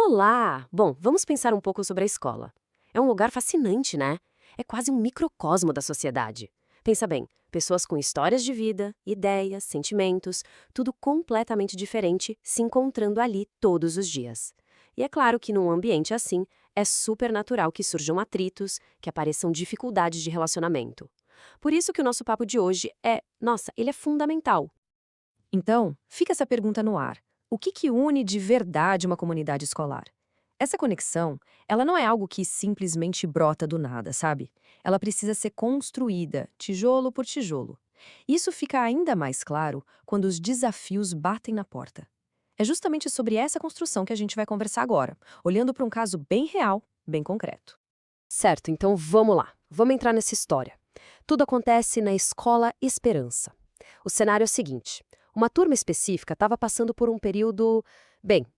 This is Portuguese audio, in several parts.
Olá! Bom, vamos pensar um pouco sobre a escola. É um lugar fascinante, né? É quase um microcosmo da sociedade. Pensa bem, pessoas com histórias de vida, ideias, sentimentos, tudo completamente diferente se encontrando ali todos os dias. E é claro que num ambiente assim, é super natural que surjam atritos, que apareçam dificuldades de relacionamento. Por isso que o nosso papo de hoje ele é fundamental. Então, fica essa pergunta no ar. O que une de verdade uma comunidade escolar? Essa conexão, ela não é algo que simplesmente brota do nada, sabe? Ela precisa ser construída, tijolo por tijolo. Isso fica ainda mais claro quando os desafios batem na porta. É justamente sobre essa construção que a gente vai conversar agora, olhando para um caso bem real, bem concreto. Certo, então vamos lá. Vamos entrar nessa história. Tudo acontece na Escola Esperança. O cenário é o seguinte: uma turma específica estava passando por um período,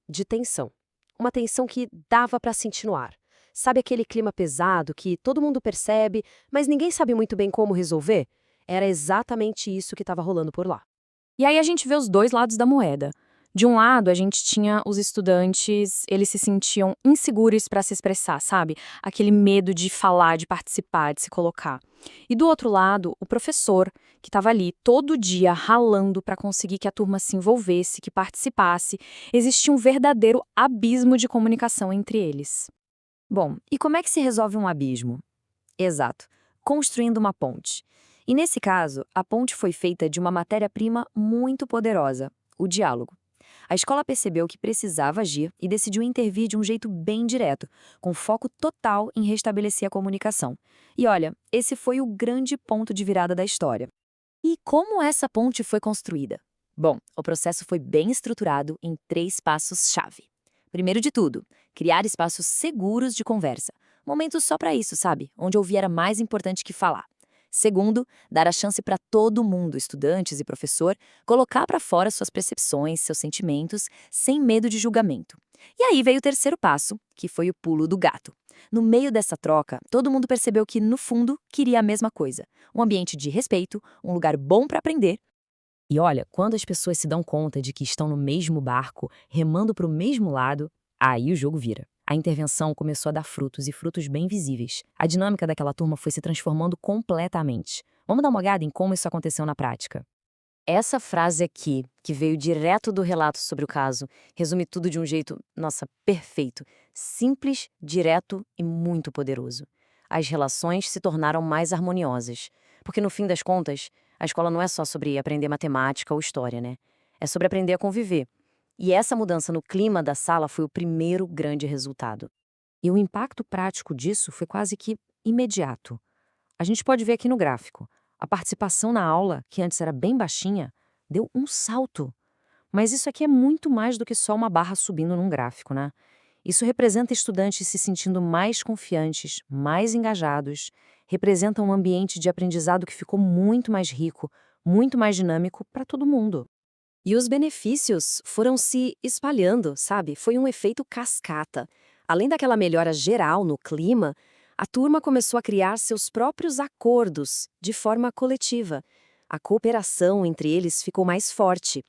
de tensão. Uma tensão que dava para sentir no ar. Sabe aquele clima pesado que todo mundo percebe, mas ninguém sabe muito bem como resolver? Era exatamente isso que estava rolando por lá. E aí a gente vê os dois lados da moeda. De um lado, a gente tinha os estudantes, eles se sentiam inseguros para se expressar, sabe? Aquele medo de falar, de participar, de se colocar. E do outro lado, o professor, que estava ali todo dia ralando para conseguir que a turma se envolvesse, que participasse. Existia um verdadeiro abismo de comunicação entre eles. Bom, e como é que se resolve um abismo? Exato, construindo uma ponte. E nesse caso, a ponte foi feita de uma matéria-prima muito poderosa, o diálogo. A escola percebeu que precisava agir e decidiu intervir de um jeito bem direto, com foco total em restabelecer a comunicação. E olha, esse foi o grande ponto de virada da história. E como essa ponte foi construída? Bom, o processo foi bem estruturado em 3 passos-chave. Primeiro de tudo, criar espaços seguros de conversa. Momentos só para isso, sabe? Onde ouvir era mais importante que falar. Segundo, dar a chance para todo mundo, estudantes e professor, colocar para fora suas percepções, seus sentimentos, sem medo de julgamento. E aí veio o terceiro passo, que foi o pulo do gato. No meio dessa troca, todo mundo percebeu que, no fundo, queria a mesma coisa. Um ambiente de respeito, um lugar bom para aprender. E olha, quando as pessoas se dão conta de que estão no mesmo barco, remando para o mesmo lado, aí o jogo vira. A intervenção começou a dar frutos e frutos bem visíveis. A dinâmica daquela turma foi se transformando completamente. Vamos dar uma olhada em como isso aconteceu na prática. Essa frase aqui, que veio direto do relato sobre o caso, resume tudo de um jeito, perfeito. Simples, direto e muito poderoso. As relações se tornaram mais harmoniosas. Porque, no fim das contas, a escola não é só sobre aprender matemática ou história, né? É sobre aprender a conviver. E essa mudança no clima da sala foi o primeiro grande resultado. E o impacto prático disso foi quase que imediato. A gente pode ver aqui no gráfico. A participação na aula, que antes era bem baixinha, deu um salto. Mas isso aqui é muito mais do que só uma barra subindo num gráfico, né? Isso representa estudantes se sentindo mais confiantes, mais engajados, representa um ambiente de aprendizado que ficou muito mais rico, muito mais dinâmico para todo mundo. E os benefícios foram se espalhando, sabe? Foi um efeito cascata. Além daquela melhora geral no clima, a turma começou a criar seus próprios acordos de forma coletiva. A cooperação entre eles ficou mais forte.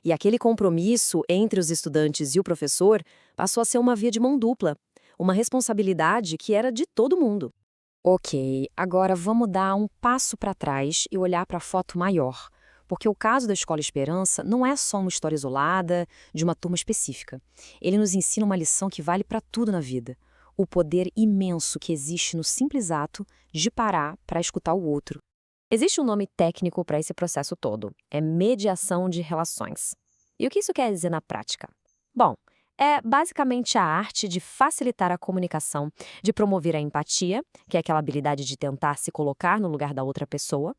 E aquele compromisso entre os estudantes e o professor passou a ser uma via de mão dupla, uma responsabilidade que era de todo mundo. Ok, agora vamos dar um passo para trás e olhar para a foto maior. Porque o caso da Escola Esperança não é só uma história isolada de uma turma específica. Ele nos ensina uma lição que vale para tudo na vida. O poder imenso que existe no simples ato de parar para escutar o outro. Existe um nome técnico para esse processo todo. É mediação de relações. E o que isso quer dizer na prática? Bom, é basicamente a arte de facilitar a comunicação, de promover a empatia, que é aquela habilidade de tentar se colocar no lugar da outra pessoa,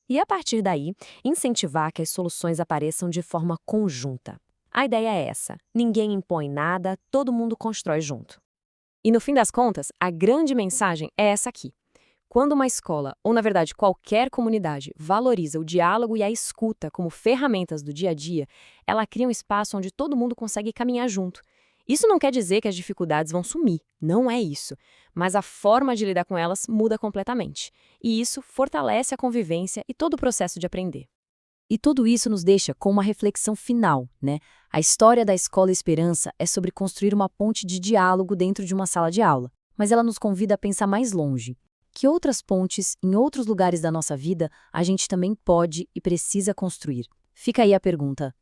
e a partir daí, incentivar que as soluções apareçam de forma conjunta. A ideia é essa: ninguém impõe nada, todo mundo constrói junto. E no fim das contas, a grande mensagem é essa aqui. Quando uma escola, ou na verdade qualquer comunidade, valoriza o diálogo e a escuta como ferramentas do dia a dia, ela cria um espaço onde todo mundo consegue caminhar junto. Isso não quer dizer que as dificuldades vão sumir, não é isso. Mas a forma de lidar com elas muda completamente. E isso fortalece a convivência e todo o processo de aprender. E tudo isso nos deixa com uma reflexão final, né? A história da Escola Esperança é sobre construir uma ponte de diálogo dentro de uma sala de aula, mas ela nos convida a pensar mais longe. Que outras pontes, em outros lugares da nossa vida, a gente também pode e precisa construir? Fica aí a pergunta: